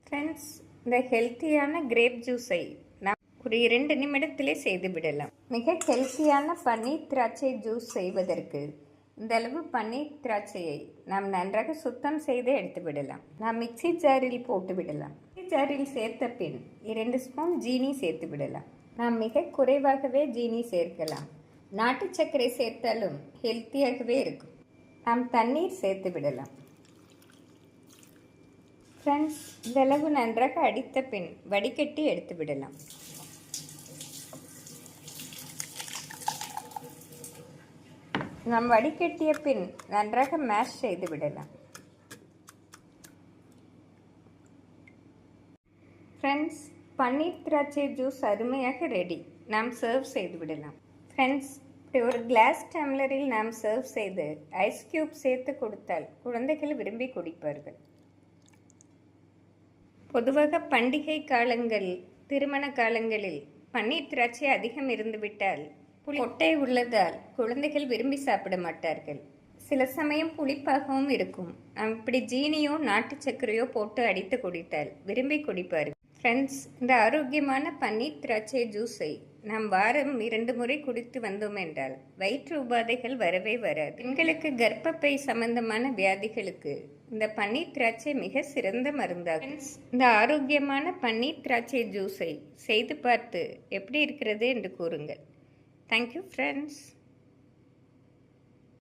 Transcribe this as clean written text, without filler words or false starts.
Friends, இந்த ஹெல்த்தியான grape ஜூஸை நாம் ஒரு 2 நிமிடத்திலே செய்து விடலாம். மிக ஹெல்த்தியான பன்னீர் திராட்சை ஜூஸ் செய்வதற்கு இந்த அளவு பன்னீர் திராட்சையை நாம் நன்றாக சுத்தம் செய்து எடுத்து விடலாம். நாம் மிக்சி ஜாரில் போட்டு விடலாம். மிக்சி ஜாரில் சேர்த்த பின் 2 ஸ்பூன் ஜீனி சேர்த்து விடலாம். நாம் மிக குறைவாகவே ஜீனி சேர்க்கலாம். நாட்டு சர்க்கரை சேர்த்தாலும் ஹெல்த்தியாகவே இருக்கும். நாம் தண்ணீர் சேர்த்து விடலாம். ஃப்ரெண்ட்ஸ், இந்த அளவு நன்றாக அடித்த பின் வடிகட்டி எடுத்து விடலாம். நாம் வடிகட்டிய பின் நன்றாக மேஷ் செய்து விடலாம். ஃப்ரெண்ட்ஸ், பன்னீர் திராட்சை ஜூஸ் அருமையாக ரெடி. நாம் சர்வ் செய்து விடலாம். ஃப்ரெண்ட்ஸ், இப்படி ஒரு கிளாஸ் டம்ளரில் நாம் சர்வ் செய்து ஐஸ் கியூப் சேர்த்து கொடுத்தால் குழந்தைகள் விரும்பி குடிப்பார்கள். பொதுவாக பண்டிகை காலங்கள், திருமண காலங்களில் பன்னீர் திராட்சை அதிகம் இருந்துவிட்டால் கொட்டை உள்ளதால் குழந்தைகள் விரும்பி சாப்பிட மாட்டார்கள். சில சமயம் புளிப்பாகவும் இருக்கும். இப்படி ஜீனியோ நாட்டு சர்க்கரையோ போட்டு அடித்து குடித்தால் விரும்பி குடிப்பார்கள். ஃப்ரெண்ட்ஸ், இந்த ஆரோக்கியமான பன்னீர் திராட்சை ஜூஸை நாம் வாரம் 2 முறை குடித்து வந்தோம் என்றால் வயிற்று உபாதைகள் வரவே வராது. பெண்களுக்கு கர்ப்பப்பை சம்பந்தமான வியாதிகளுக்கு இந்த பன்னீர் திராட்சை மிக சிறந்த மருந்தாகும். இந்த ஆரோக்கியமான பன்னீர் திராட்சை ஜூஸை செய்து பார்த்து எப்படி இருக்கிறது என்று கூறுங்கள். Thank you friends.